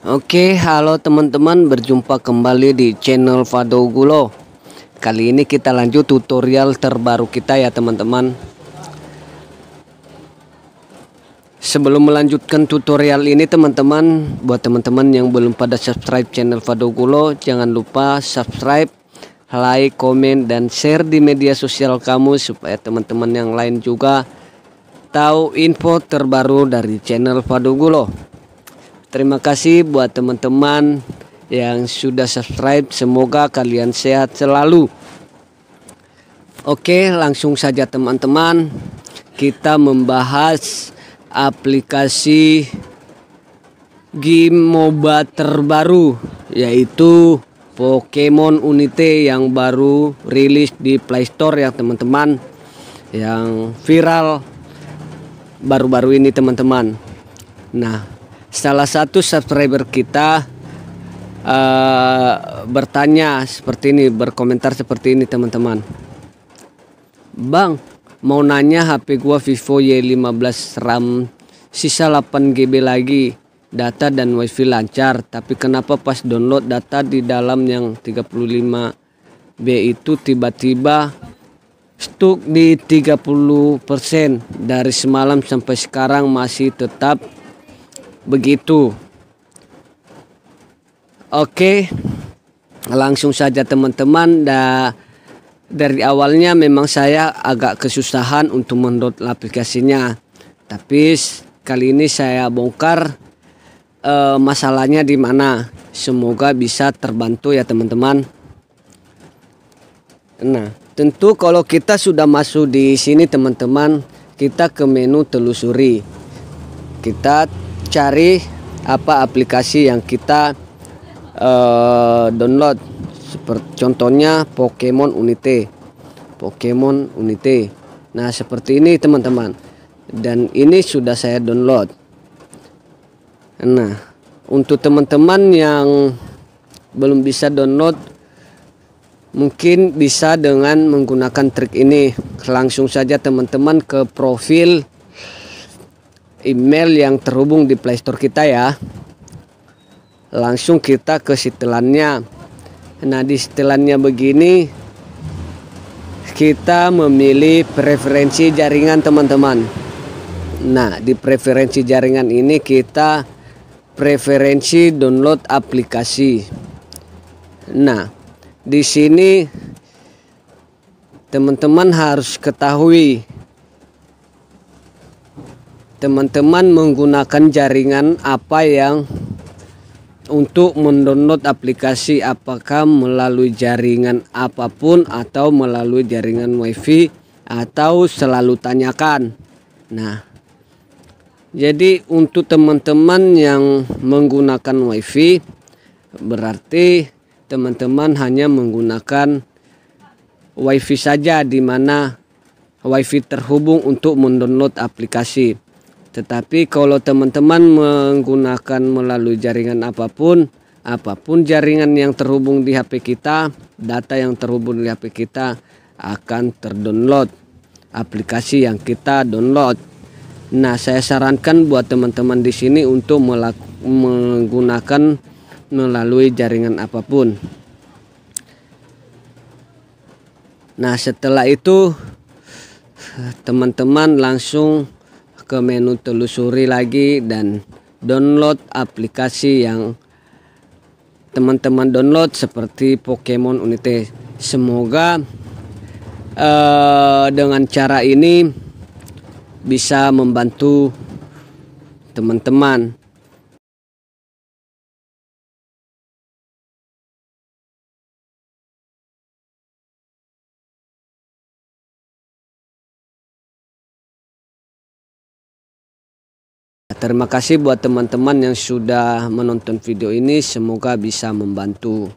Halo teman-teman, berjumpa kembali di channel Fadogulo. Kali ini kita lanjut tutorial terbaru kita ya teman-teman. Sebelum melanjutkan tutorial ini teman-teman, buat teman-teman yang belum pada subscribe channel Fadogulo, jangan lupa subscribe, like, komen, dan share di media sosial kamu supaya teman-teman yang lain juga tahu info terbaru dari channel Fadogulo. Terima kasih buat teman-teman yang sudah subscribe. Semoga kalian sehat selalu. Langsung saja teman-teman. Kita membahas aplikasi game MOBA terbaru, yaitu Pokemon Unite yang baru rilis di Play Store ya teman-teman. Yang viral baru-baru ini teman-teman. Nah, salah satu subscriber kita bertanya seperti ini, berkomentar seperti ini teman-teman. Bang, mau nanya HP gua Vivo Y15 RAM sisa 8 GB lagi, data dan wifi lancar, tapi kenapa pas download data di dalam yang 35B itu tiba-tiba stuck di 30%. Dari semalam sampai sekarang masih tetap begitu. Langsung saja teman-teman. Dari awalnya memang saya agak kesusahan untuk mendownload aplikasinya, tapi kali ini saya bongkar masalahnya di mana. Semoga bisa terbantu ya teman-teman. Nah, tentu kalau kita sudah masuk di sini teman-teman, kita ke menu telusuri. Kita cari apa aplikasi yang kita download, seperti contohnya Pokemon Unite. Nah, seperti ini teman-teman, dan ini sudah saya download. Nah, untuk teman-teman yang belum bisa download, mungkin bisa dengan menggunakan trik ini. Langsung saja teman-teman ke profil email yang terhubung di Play Store kita ya. Langsung kita ke setelannya. Nah, di setelannya begini, kita memilih preferensi jaringan teman-teman. Nah, di preferensi jaringan ini kita preferensi download aplikasi. Nah, di sini teman-teman harus ketahui, teman-teman menggunakan jaringan apa yang untuk mendownload aplikasi, apakah melalui jaringan apapun atau melalui jaringan wifi atau selalu tanyakan. Nah, jadi untuk teman-teman yang menggunakan wifi, berarti teman-teman hanya menggunakan wifi saja, di mana wifi terhubung untuk mendownload aplikasi. Tetapi kalau teman-teman menggunakan melalui jaringan apapun jaringan yang terhubung di HP kita, data yang terhubung di HP kita akan terdownload aplikasi yang kita download. Nah, saya sarankan buat teman-teman di sini untuk menggunakan melalui jaringan apapun. Nah, setelah itu teman-teman langsung ke menu telusuri lagi dan download aplikasi yang teman-teman download seperti Pokemon Unite. Semoga dengan cara ini bisa membantu teman-teman. Terima kasih buat teman-teman yang sudah menonton video ini, semoga bisa membantu.